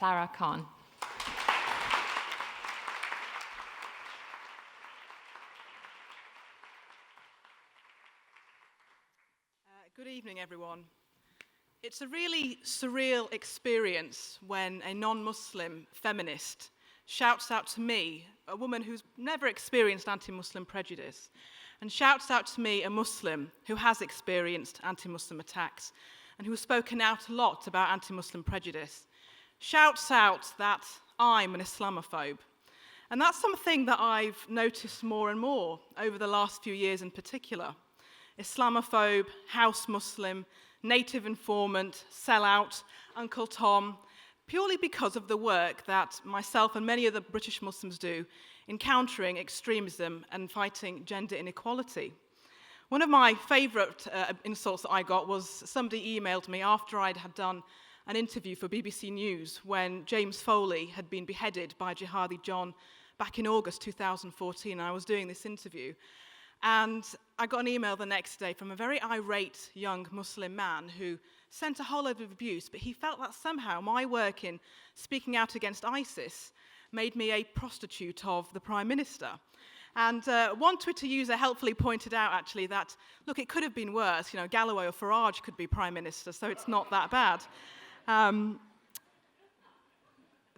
Sara Khan. Good evening, everyone. It's a really surreal experience when a non-Muslim feminist shouts out to me, a woman who's never experienced anti-Muslim prejudice, and shouts out to me, a Muslim who has experienced anti-Muslim attacks and who's spoken out a lot about anti-Muslim prejudice, shouts out that I'm an Islamophobe. And that's something that I've noticed more and more over the last few years in particular. Islamophobe, house Muslim, native informant, sellout, Uncle Tom, purely because of the work that myself and many other British Muslims do in countering extremism and fighting gender inequality. One of my favourite insults that I got was somebody emailed me after I had done an interview for BBC News when James Foley had been beheaded by Jihadi John back in August 2014, and I was doing this interview. And I got an email the next day from a very irate young Muslim man who sent a whole load of abuse, but he felt that somehow my work in speaking out against ISIS made me a prostitute of the Prime Minister. And one Twitter user helpfully pointed out, actually, that, look, it could have been worse. You know, Galloway or Farage could be Prime Minister, so it's not that bad.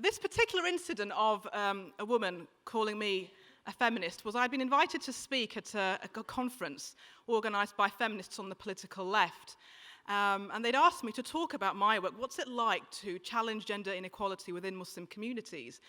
This particular incident of a woman calling me a feminist was I'd been invited to speak at a conference organised by feminists on the political left. And they'd asked me to talk about my work. What's it like to challenge gender inequality within Muslim communities?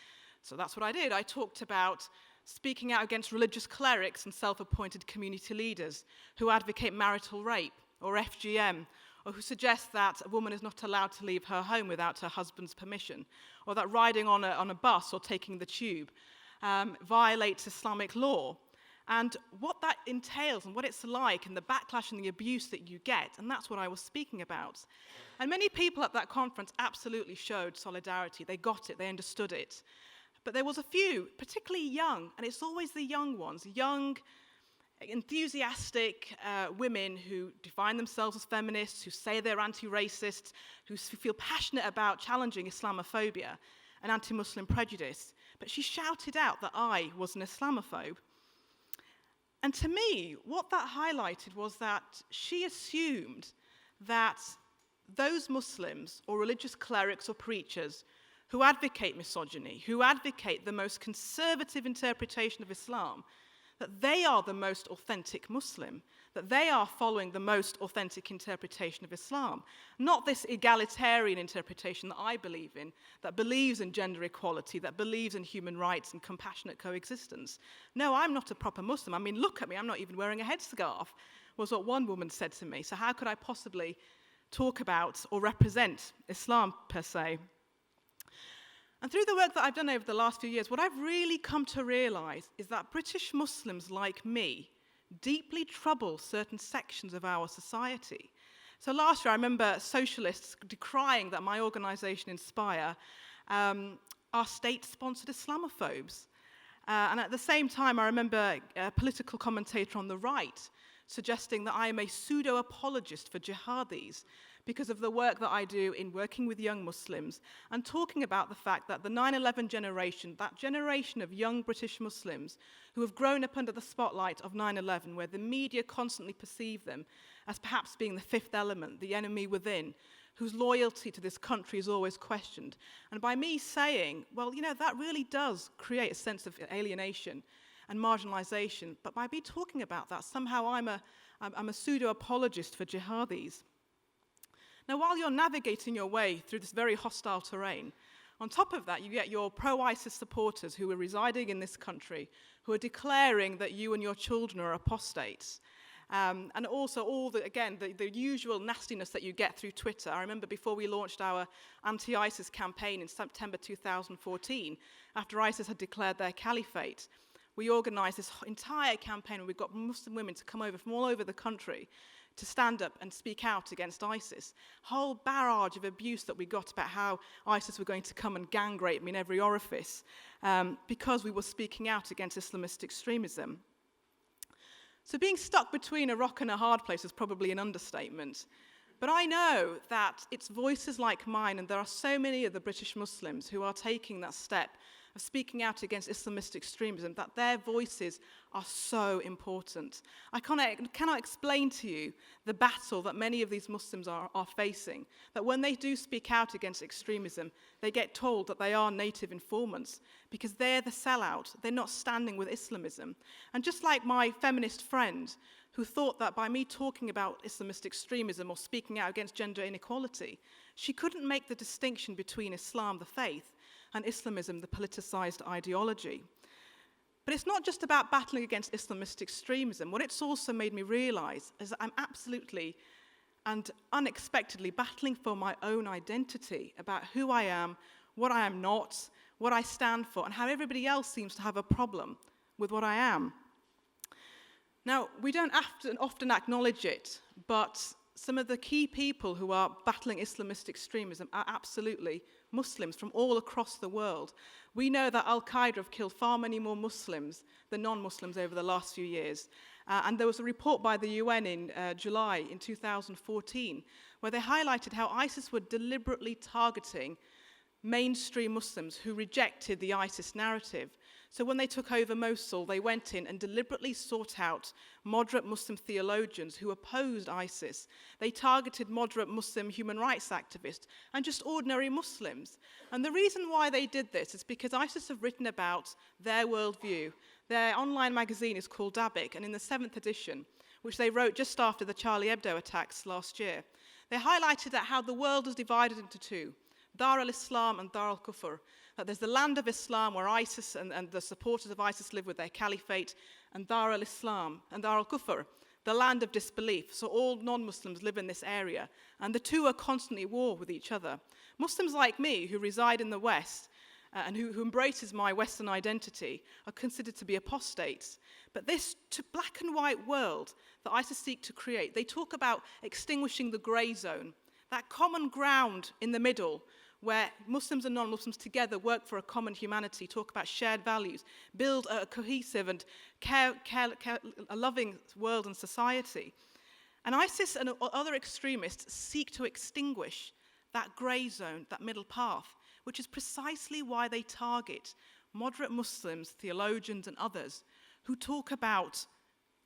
So that's what I did. I talked about speaking out against religious clerics and self-appointed community leaders who advocate marital rape or FGM, or who suggest that a woman is not allowed to leave her home without her husband's permission, or that riding on a bus or taking the tube violates Islamic law, and what that entails and what it's like and the backlash and the abuse that you get, and that's what I was speaking about. And many people at that conference absolutely showed solidarity. They got it, they understood it. But there was a few, particularly young, and it's always the young ones, young, enthusiastic women who define themselves as feminists, who say they're anti-racist, who feel passionate about challenging Islamophobia and anti-Muslim prejudice. But she shouted out that I was an Islamophobe. And to me, what that highlighted was that she assumed that those Muslims or religious clerics or preachers who advocate misogyny, who advocate the most conservative interpretation of Islam, that they are the most authentic Muslim, that they are following the most authentic interpretation of Islam, not this egalitarian interpretation that I believe in, that believes in gender equality, that believes in human rights and compassionate coexistence. No, I'm not a proper Muslim. I mean, look at me, I'm not even wearing a headscarf, was what one woman said to me. So how could I possibly talk about or represent Islam per se? And through the work that I've done over the last few years, what I've really come to realize is that British Muslims like me deeply trouble certain sections of our society. So last year, I remember socialists decrying that my organization, Inspire, are state-sponsored Islamophobes. And at the same time, I remember a political commentator on the right suggesting that I am a pseudo-apologist for jihadis because of the work that I do in working with young Muslims and talking about the fact that the 9/11 generation, that generation of young British Muslims who have grown up under the spotlight of 9/11, where the media constantly perceive them as perhaps being the fifth element, the enemy within, whose loyalty to this country is always questioned. And by me saying, well, you know, that really does create a sense of alienation and marginalization, but by me talking about that, somehow I'm a pseudo-apologist for jihadis. Now, while you're navigating your way through this very hostile terrain, on top of that, you get your pro-ISIS supporters who are residing in this country, who are declaring that you and your children are apostates. And also all the usual nastiness that you get through Twitter. I remember before we launched our anti-ISIS campaign in September 2014, after ISIS had declared their caliphate, we organized this entire campaign where we got Muslim women to come over from all over the country to stand up and speak out against ISIS. Whole barrage of abuse that we got about how ISIS were going to come and gang rape me in every orifice because we were speaking out against Islamist extremism. So being stuck between a rock and a hard place is probably an understatement. But I know that it's voices like mine, and there are so many of the British Muslims who are taking that step of speaking out against Islamist extremism, that their voices are so important. I cannot explain to you the battle that many of these Muslims are facing, that when they do speak out against extremism, they get told that they are native informants because they're the sellout, they're not standing with Islamism. And just like my feminist friend, who thought that by me talking about Islamist extremism or speaking out against gender inequality, she couldn't make the distinction between Islam, the faith, and Islamism, the politicized ideology. But it's not just about battling against Islamist extremism. What it's also made me realize is that I'm absolutely and unexpectedly battling for my own identity, about who I am, what I am not, what I stand for, and how everybody else seems to have a problem with what I am. Now, we don't often acknowledge it, but some of the key people who are battling Islamist extremism are absolutely Muslims from all across the world. We know that Al-Qaeda have killed far many more Muslims than non-Muslims over the last few years. And there was a report by the UN in July in 2014 where they highlighted how ISIS were deliberately targeting mainstream Muslims who rejected the ISIS narrative. So when they took over Mosul, they went in and deliberately sought out moderate Muslim theologians who opposed ISIS. They targeted moderate Muslim human rights activists and just ordinary Muslims. And the reason why they did this is because ISIS have written about their worldview. Their online magazine is called Dabiq, and in the 7th edition, which they wrote just after the Charlie Hebdo attacks last year, they highlighted that how the world is divided into two: Dar al-Islam and Dar al-Kufr. That there's the land of Islam where ISIS and the supporters of ISIS live with their caliphate, and Dar al-Islam and Dar al-Kufr, the land of disbelief. So all non-Muslims live in this area, and the two are constantly at war with each other. Muslims like me, who reside in the West, and who embraces my Western identity, are considered to be apostates. But this black and white world that ISIS seek to create, they talk about extinguishing the grey zone, that common ground in the middle where Muslims and non-Muslims together work for a common humanity, talk about shared values, build a cohesive and a loving world and society. And ISIS and other extremists seek to extinguish that grey zone, that middle path, which is precisely why they target moderate Muslims, theologians, and others who talk about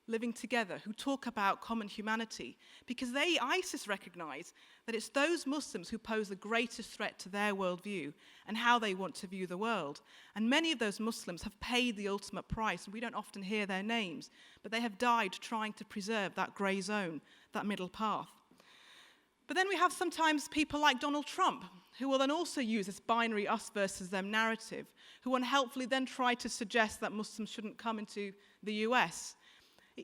living together, who talk about common humanity, because ISIS recognize that it's those Muslims who pose the greatest threat to their worldview and how they want to view the world. And many of those Muslims have paid the ultimate price, and we don't often hear their names, but they have died trying to preserve that grey zone, that middle path. But then we have sometimes people like Donald Trump, who will then also use this binary us versus them narrative, who unhelpfully then try to suggest that Muslims shouldn't come into the US.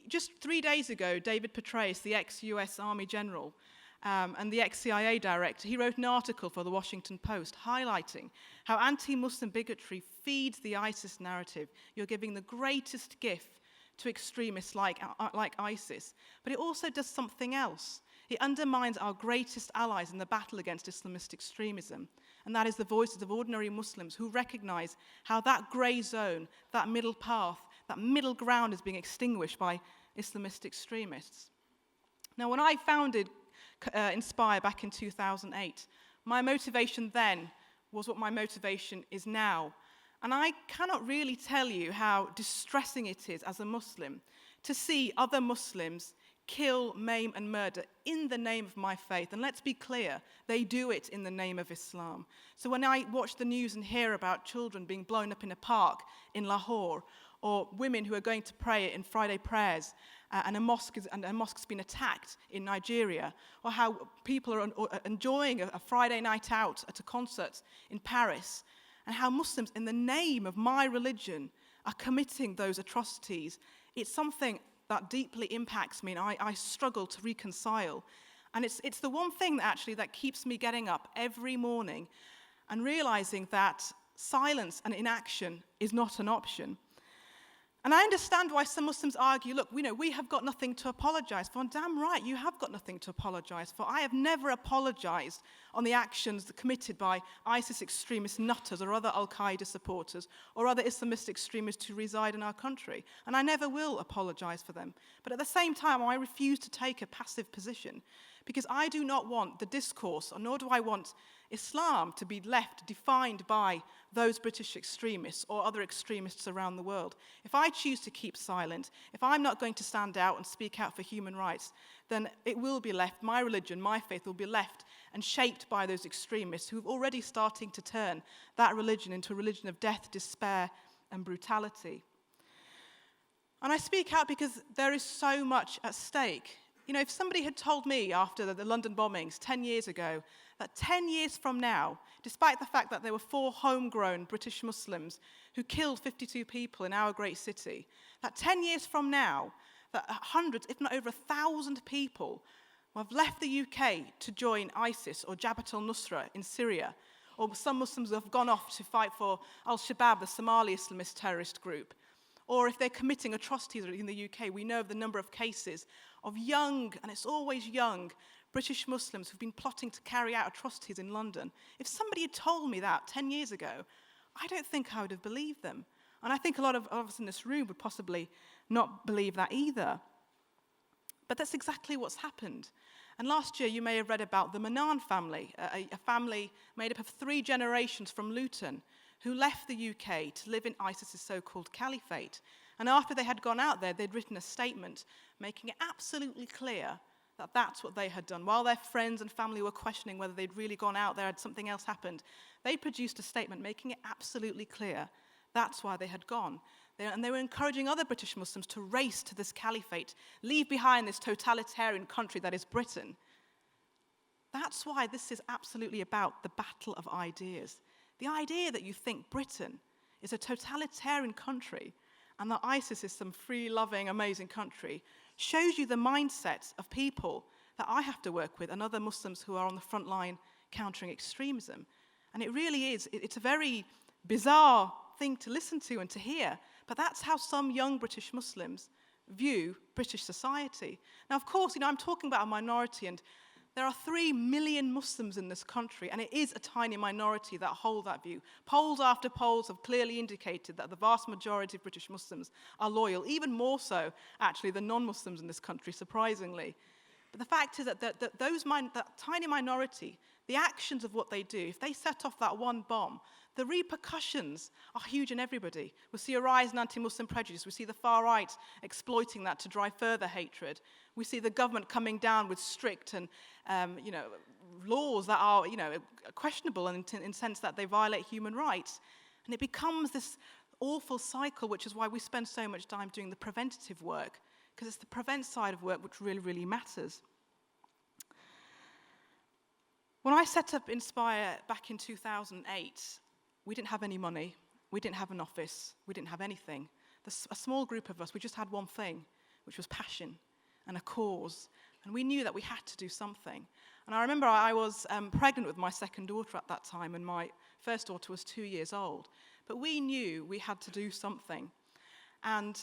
Just 3 days ago, David Petraeus, the ex-US Army general and the ex-CIA director, he wrote an article for the Washington Post highlighting how anti-Muslim bigotry feeds the ISIS narrative. You're giving the greatest gift to extremists like ISIS. But it also does something else. It undermines our greatest allies in the battle against Islamist extremism, and that is the voices of ordinary Muslims who recognize how that grey zone, that middle path, that middle ground is being extinguished by Islamist extremists. Now, when I founded Inspire back in 2008, my motivation then was what my motivation is now. And I cannot really tell you how distressing it is as a Muslim to see other Muslims kill, maim, and murder in the name of my faith. And let's be clear, they do it in the name of Islam. So when I watch the news and hear about children being blown up in a park in Lahore, or women who are going to pray in Friday prayers, and a mosque's been attacked in Nigeria, or how people are enjoying a Friday night out at a concert in Paris, and how Muslims, in the name of my religion, are committing those atrocities, it's something that deeply impacts me, and I struggle to reconcile. And it's the one thing that keeps me getting up every morning and realizing that silence and inaction is not an option. And I understand why some Muslims argue, look, we have got nothing to apologize for. And damn right, you have got nothing to apologize for. I have never apologized on the actions committed by ISIS extremist nutters or other Al-Qaeda supporters or other Islamist extremists who reside in our country. And I never will apologize for them. But at the same time, I refuse to take a passive position, Because I do not want the discourse, or nor do I want Islam to be left defined by those British extremists or other extremists around the world. If I choose to keep silent, if I'm not going to stand out and speak out for human rights, then it will be left, my religion, my faith will be left and shaped by those extremists who are already starting to turn that religion into a religion of death, despair, and brutality. And I speak out because there is so much at stake. You know, if somebody had told me after the London bombings 10 years ago that 10 years from now, despite the fact that there were 4 homegrown British Muslims who killed 52 people in our great city, that 10 years from now, that hundreds, if not over 1,000 people have left the UK to join ISIS or Jabhat al-Nusra in Syria, or some Muslims have gone off to fight for al-Shabaab, the Somali Islamist terrorist group, or if they're committing atrocities in the UK, we know of the number of cases of young, and it's always young, British Muslims who've been plotting to carry out atrocities in London. If somebody had told me that 10 years ago, I don't think I would have believed them. And I think a lot of us in this room would possibly not believe that either. But that's exactly what's happened. And last year, you may have read about the Manan family, a family made up of 3 generations from Luton, who left the UK to live in ISIS's so-called caliphate. And after they had gone out there, they'd written a statement making it absolutely clear that that's what they had done. While their friends and family were questioning whether they'd really gone out there, had something else happened, they produced a statement making it absolutely clear that's why they had gone. And they were encouraging other British Muslims to race to this caliphate, leave behind this totalitarian country that is Britain. That's why this is absolutely about the battle of ideas. The idea that you think Britain is a totalitarian country and that ISIS is some free-loving, amazing country shows you the mindsets of people that I have to work with and other Muslims who are on the front line countering extremism. And it really is, it's a very bizarre thing to listen to and to hear, but that's how some young British Muslims view British society. Now, of course, I'm talking about a minority, and there are 3 million Muslims in this country, and it is a tiny minority that hold that view. Polls after polls have clearly indicated that the vast majority of British Muslims are loyal, even more so, actually, than non-Muslims in this country, surprisingly. But the fact is that that tiny minority, the actions of what they do, if they set off that one bomb, the repercussions are huge in everybody. We see a rise in anti-Muslim prejudice. We see the far right exploiting that to drive further hatred. We see the government coming down with strict and laws that are questionable in the sense that they violate human rights. And it becomes this awful cycle, which is why we spend so much time doing the preventative work, because it's the prevent side of work which really, really matters. When I set up Inspire back in 2008, we didn't have any money, we didn't have an office, we didn't have anything. A small group of us, we just had one thing, which was passion and a cause. And we knew that we had to do something. And I remember I was pregnant with my second daughter at that time, and my first daughter was 2 years old. But we knew we had to do something. And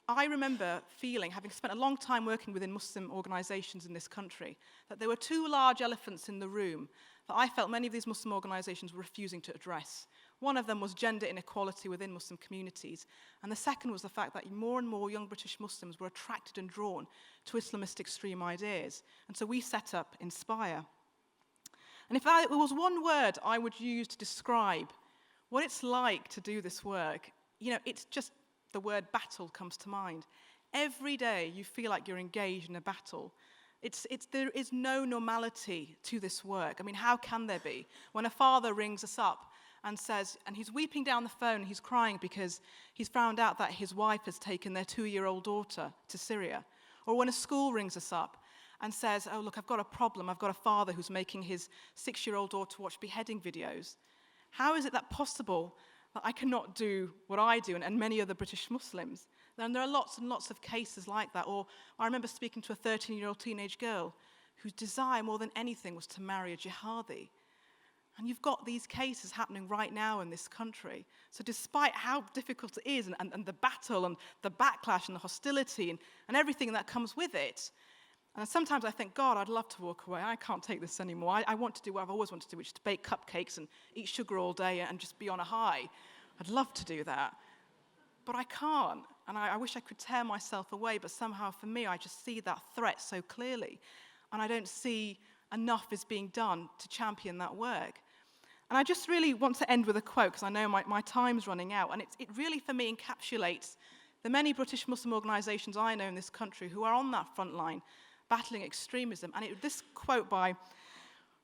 I remember feeling, having spent a long time working within Muslim organizations in this country, that there were 2 large elephants in the room that I felt many of these Muslim organizations were refusing to address. One of them was gender inequality within Muslim communities, and the second was the fact that more and more young British Muslims were attracted and drawn to Islamist extreme ideas. And so we set up Inspire. And if there was one word I would use to describe what it's like to do this work, it's just the word battle comes to mind. Every day you feel like you're engaged in a battle. There is no normality to this work. I mean, how can there be? When a father rings us up and says, and he's weeping down the phone, he's crying because he's found out that his wife has taken their 2-year-old daughter to Syria. Or when a school rings us up and says, oh, look, I've got a problem. I've got a father who's making his 6-year-old daughter watch beheading videos. How is it that possible that I cannot do what I do and many other British Muslims? And there are lots and lots of cases like that. Or I remember speaking to a 13-year-old teenage girl whose desire more than anything was to marry a jihadi. And you've got these cases happening right now in this country. So despite how difficult it is and the battle and the backlash and the hostility and everything that comes with it, and sometimes I think, God, I'd love to walk away. I can't take this anymore. I want to do what I've always wanted to do, which is to bake cupcakes and eat sugar all day and just be on a high. I'd love to do that. But I can't. And I wish I could tear myself away, but somehow for me, I just see that threat so clearly. and I don't see enough is being done to champion that work. And I just really want to end with a quote, because I know my time's running out, and it really, for me, encapsulates the many British Muslim organisations I know in this country who are on that front line, battling extremism. And this quote by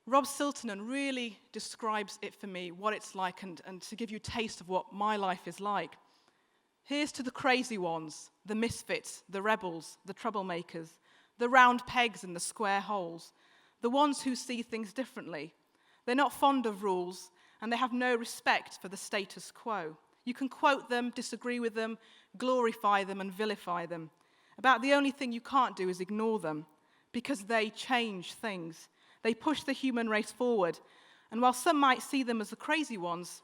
Rob Siltonen really describes it for me, what it's like, and to give you a taste of what my life is like. Here's to the crazy ones, the misfits, the rebels, the troublemakers, the round pegs in the square holes, the ones who see things differently. They're not fond of rules, and they have no respect for the status quo. You can quote them, disagree with them, glorify them, and vilify them. About the only thing you can't do is ignore them, because they change things. They push the human race forward. And while some might see them as the crazy ones,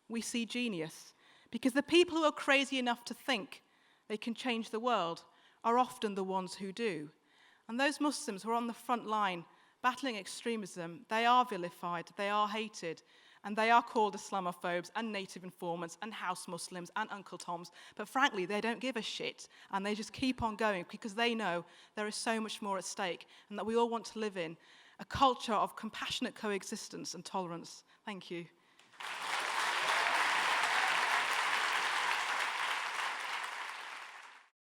we see genius. Because the people who are crazy enough to think they can change the world are often the ones who do. And those Muslims who are on the front line battling extremism, they are vilified, they are hated, and they are called Islamophobes and native informants and house Muslims and Uncle Toms. But frankly, they don't give a shit, and they just keep on going because they know there is so much more at stake and that we all want to live in a culture of compassionate coexistence and tolerance. Thank you.